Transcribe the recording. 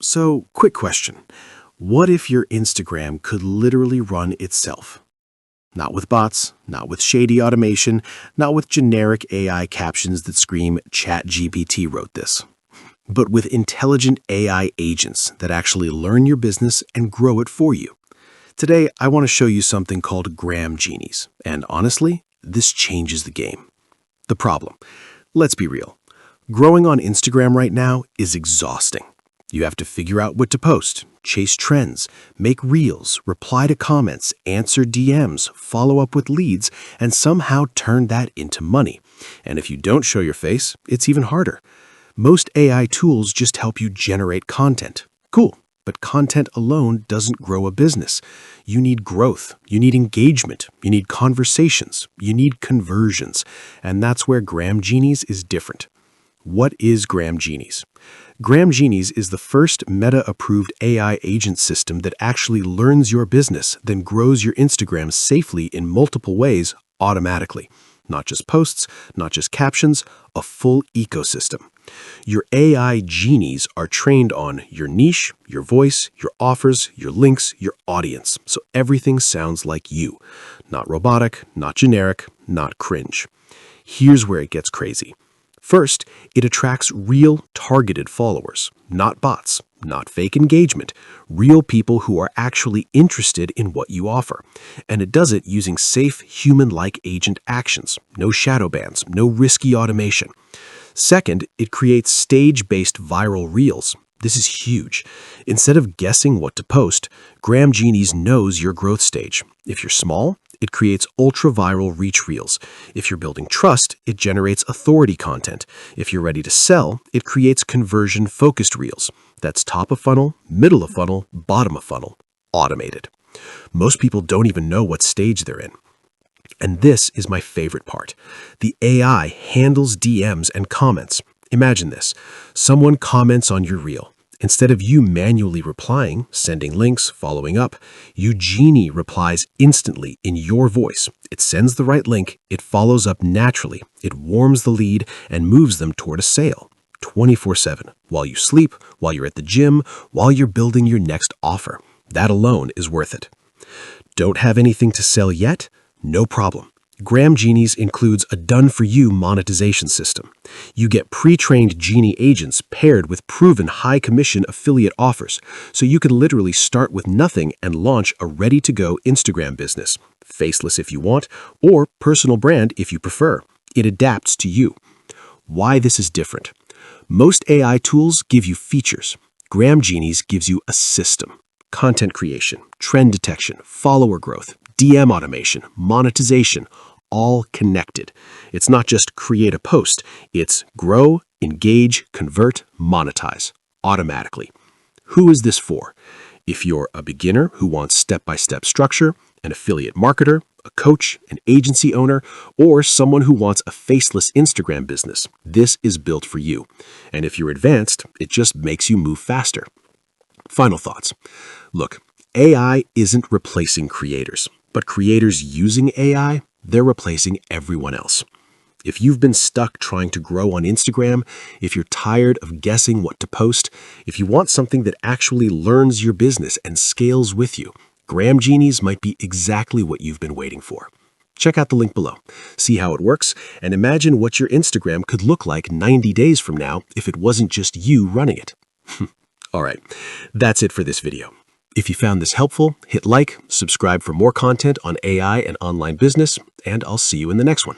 So, quick question. What if your Instagram could literally run itself? Not with bots, not with shady automation, not with generic AI captions that scream ChatGPT wrote this, but with intelligent AI agents that actually learn your business and grow it for you. Today, I want to show you something called GramGenies, and honestly, this changes the game. The problem. Let's be real. Growing on Instagram right now is exhausting. You have to figure out what to post, chase trends, make reels, reply to comments, answer DMs, follow up with leads, and somehow turn that into money. And if you don't show your face, it's even harder. Most AI tools just help you generate content. Cool, but content alone doesn't grow a business. You need growth, you need engagement, you need conversations, you need conversions. And that's where GramGenies is different. What is GramGenies? GramGenies is the first Meta-approved AI agent system that actually learns your business, then grows your Instagram safely in multiple ways automatically. Not just posts, not just captions, a full ecosystem. Your AI genies are trained on your niche, your voice, your offers, your links, your audience, so everything sounds like you. Not robotic, not generic, not cringe. Here's where it gets crazy. First, it attracts real, targeted followers, not bots, not fake engagement, real people who are actually interested in what you offer. And it does it using safe, human-like agent actions, no shadow bans, no risky automation. Second, it creates stage-based viral reels. This is huge. Instead of guessing what to post, GramGenies knows your growth stage. If you're small, it creates ultra-viral reach reels. If you're building trust, it generates authority content. If you're ready to sell, it creates conversion-focused reels. That's top of funnel, middle of funnel, bottom of funnel, automated. Most people don't even know what stage they're in. And this is my favorite part. The AI handles DMs and comments. Imagine this. Someone comments on your reel. Instead of you manually replying, sending links, following up, Genie replies instantly in your voice. It sends the right link, it follows up naturally, it warms the lead, and moves them toward a sale. 24/7, while you sleep, while you're at the gym, while you're building your next offer. That alone is worth it. Don't have anything to sell yet? No problem. GramGenies includes a done-for-you monetization system. You get pre-trained Genie agents paired with proven high-commission affiliate offers, so you can literally start with nothing and launch a ready-to-go Instagram business, faceless if you want, or personal brand if you prefer. It adapts to you. Why this is different. Most AI tools give you features. GramGenies gives you a system. Content creation, trend detection, follower growth, DM automation, monetization, all connected. It's not just create a post, it's grow, engage, convert, monetize, automatically. Who is this for? If you're a beginner who wants step-by-step structure, an affiliate marketer, a coach, an agency owner, or someone who wants a faceless Instagram business, this is built for you. And if you're advanced, it just makes you move faster. Final thoughts. Look, AI isn't replacing creators, but creators using AI, they're replacing everyone else. If you've been stuck trying to grow on Instagram, if you're tired of guessing what to post, if you want something that actually learns your business and scales with you, GramGenies might be exactly what you've been waiting for. Check out the link below, see how it works, and imagine what your Instagram could look like 90 days from now if it wasn't just you running it. All right, that's it for this video. If you found this helpful, hit like, subscribe for more content on AI and online business, and I'll see you in the next one.